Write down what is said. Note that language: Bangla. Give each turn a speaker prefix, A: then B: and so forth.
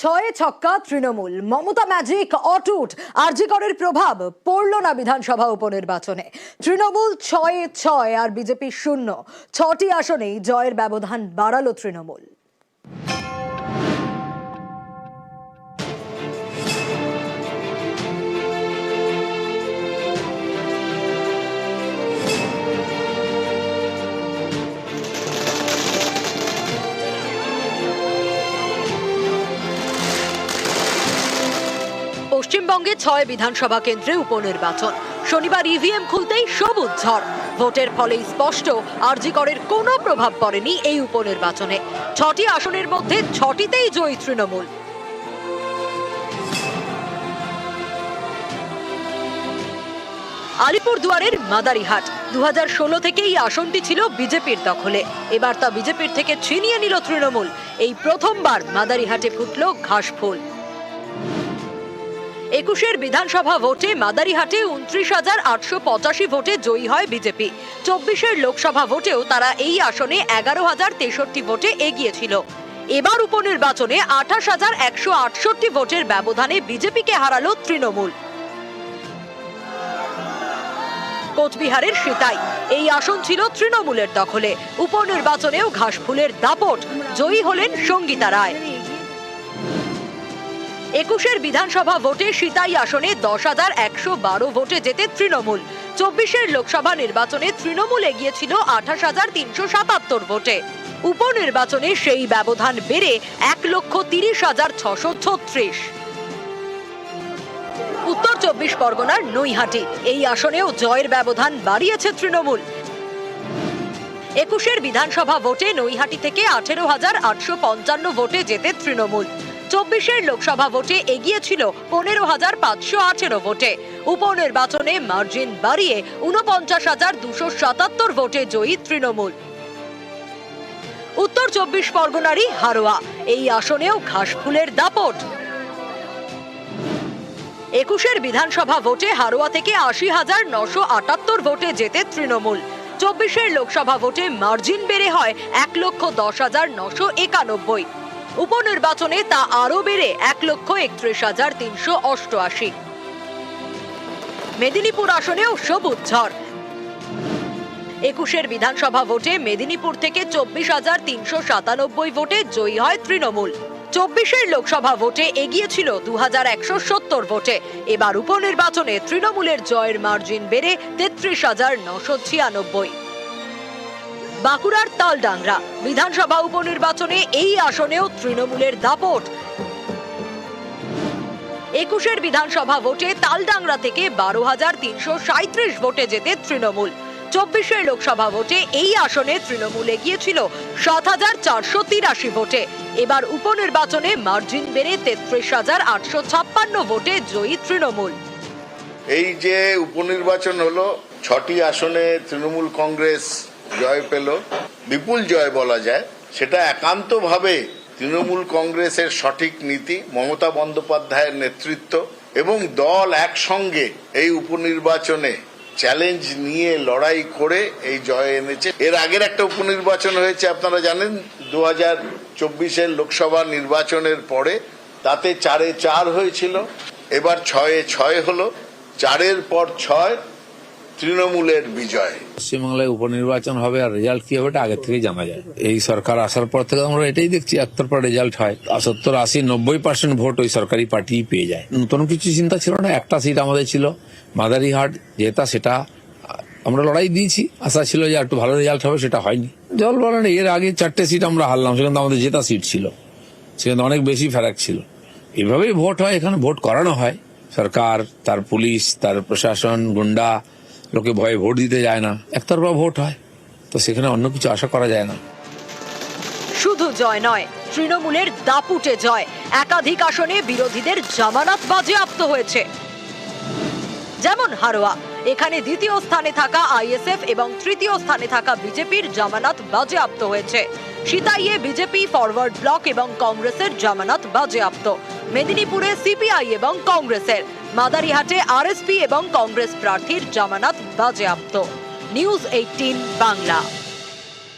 A: ছয়ে ছক্কা তৃণমূল, মমতা ম্যাজিক অটুট। আরজি করের প্রভাব পড়ল না বিধানসভা উপনির্বাচনে। তৃণমূল 6-6 আর বিজেপি 0। 6টি আসনেই জয়ের ব্যবধান বাড়ালো তৃণমূল। পশ্চিমবঙ্গে 6 বিধানসভা কেন্দ্রে উপনির্বাচন। শনিবার ইভিএম খুলতেই সবুজ ঝড়। ভোটের ফলেই স্পষ্ট আরজি করের কোনো প্রভাব পড়েনি এই উপনির্বাচনে। 6টি আসনের মধ্যে 6টিতেই জয়ী তৃণমূল। আলিপুরদুয়ারের মাদারিহাট 2016 থেকে এই আসনটি ছিল বিজেপির দখলে। এবার তা বিজেপির থেকে ছিনিয়ে নিল তৃণমূল। এই প্রথমবার মাদারিহাটে ফুটল ঘাসফুল। 21 বিধানসভা ভোটে মাদারিহাটে 29,885 ভোটে জয়ী হয় বিজেপি। 24 লোকসভা ভোটেও তারা এই আসনে 11,063 ভোটে এগিয়ে ছিল। এবার উপনির্বাচনে 28,168 ভোটের ব্যবধানে বিজেপিকে হারালো তৃণমূল। কোচবিহারের সিতাই এই আসন ছিল তৃণমূলের দখলে। উপনির্বাচনেও ঘাসফুলের দাপট, জয়ী হলেন সঙ্গীতা রায়। 21 বিধানসভা ভোটে সিতাই আসনে 10,112 ভোটে জেতে তৃণমূল। 24 লোকসভা নির্বাচনে তৃণমূল এগিয়েছিল 28,377 ভোটে। উপনির্বাচনে সেই ব্যবধান বেড়ে 1,30,636। উত্তর 24 পরগনার নৈহাটি এই আসনেও জয়ের ব্যবধান বাড়িয়েছে তৃণমূল। 21 বিধানসভা ভোটে নৈহাটি থেকে 18,855 ভোটে জেতে তৃণমূল। 24 লোকসভা ভোটে এগিয়ে ছিল 15,518 ভোটে। উপনির্বাচনে মার্জিন বাড়িয়ে 49,277 ভোটে জয়ী তৃণমূল। উত্তর 24 পরগনারই হারোয়া এই আসনেও ঘাসফুলের দাপট। 21 বিধানসভা ভোটে হারোয়া থেকে 80,978 ভোটে জেতে তৃণমূল। 24 লোকসভা ভোটে মার্জিন বেড়ে হয় 1,10,991। উপনির্বাচনে তা আরো বেড়ে 1,31,388। মেদিনীপুর আসনেও সবুজ ঝড়। 21 বিধানসভা ভোটে মেদিনীপুর থেকে 24,397 ভোটে জয়ী হয় তৃণমূল। 24 লোকসভা ভোটে এগিয়ে ছিল 2,170 ভোটে। এবার উপনির্বাচনে তৃণমূলের জয়ের মার্জিন বেড়ে 33,996। বাঁকুড়ার তালডাংরা বিধানসভা উপনির্বাচনে এই আসনেও তৃণমূলের দাপট। 21 বিধানসভা ভোটে তালডাংরা থেকে 12,337 ভোটে জেতে তৃণমূল। 24 লোকসভা ভোটে এই আসনে তৃণমূল এগিয়েছিল 7,483 ভোটে। এবার উপনির্বাচনে মার্জিন বেড়ে 33,856 ভোটে জয়ী তৃণমূল।
B: এই যে উপনির্বাচন হলো, 6টি আসনে তৃণমূল কংগ্রেস জয় পেল, বিপুল জয় বলা যায়। সেটা একান্তভাবে তৃণমূল কংগ্রেসের সঠিক নীতি, মমতা বন্দ্যোপাধ্যায়ের নেতৃত্ব এবং দল একসঙ্গে এই উপনির্বাচনে চ্যালেঞ্জ নিয়ে লড়াই করে এই জয় এনেছে। এর আগের একটা উপনির্বাচন হয়েছে আপনারা জানেন, 2024 লোকসভা নির্বাচনের পরে, তাতে 4-4 হয়েছিল। এবার 6-6 হলো, 4-এর পর 6 তৃণমূলের বিজয়।
C: পশ্চিমবাংলায় উপনির্বাচন হবে আর রেজাল্ট কি হবে এটা আগে থেকেই জানা যায়। এই সরকার আসার পর থেকে আমরা এটাই দেখছি, একটার পর রেজাল্ট হয়। 70, 80, 90% ভোট ওই সরকারি পার্টি পেয়ে যায়। নতুন কিছু চিন্তা ছিল না। একটা সিট আমাদের ছিল মাদারিহাট, যেটা সেটা আমরা লড়াই দিয়েছি। আশা ছিল যে একটু ভালো রেজাল্ট হবে, সেটা হয়নি। জল বলেন, এর আগে 4টে সিট আমরা হারলাম, সেখানে আমাদের জেতা সিট ছিল, সেখানে অনেক বেশি ফারাক ছিল। এভাবেই ভোট হয়, এখানে ভোট করানো হয়। সরকার, তার পুলিশ, তার প্রশাসন, গুন্ডা, লোকে ভয়ে ভোট দিতে যায় না, একতরফা ভোট হয়। তো সেখানে অন্য কিছু আশা করা যায় না।
A: শুধু জয় নয়, তৃণমূলের দাপুটে জয়। একাধিক আসনে বিরোধীদের জামানত বাজেয়াপ্ত হয়েছে। যেমন হারোয়া, এখানে দ্বিতীয় স্থানে থাকা আইএসএফ এবং তৃতীয় স্থানে থাকা বিজেপির জামানত বাজেয়াপ্ত হয়েছে। সিতাইয়ে বিজেপি, ফরওয়ার্ড ব্লক এবং কংগ্রেসের জামানত বাজেয়াপ্ত। মেদিনীপুরে সিপিআই এবং কংগ্রেসের। মাদারিহাটে আরএসপি এবং কংগ্রেস প্রার্থীর জামানত বাজেয়াপ্ত। নিউজ 18 বাংলা।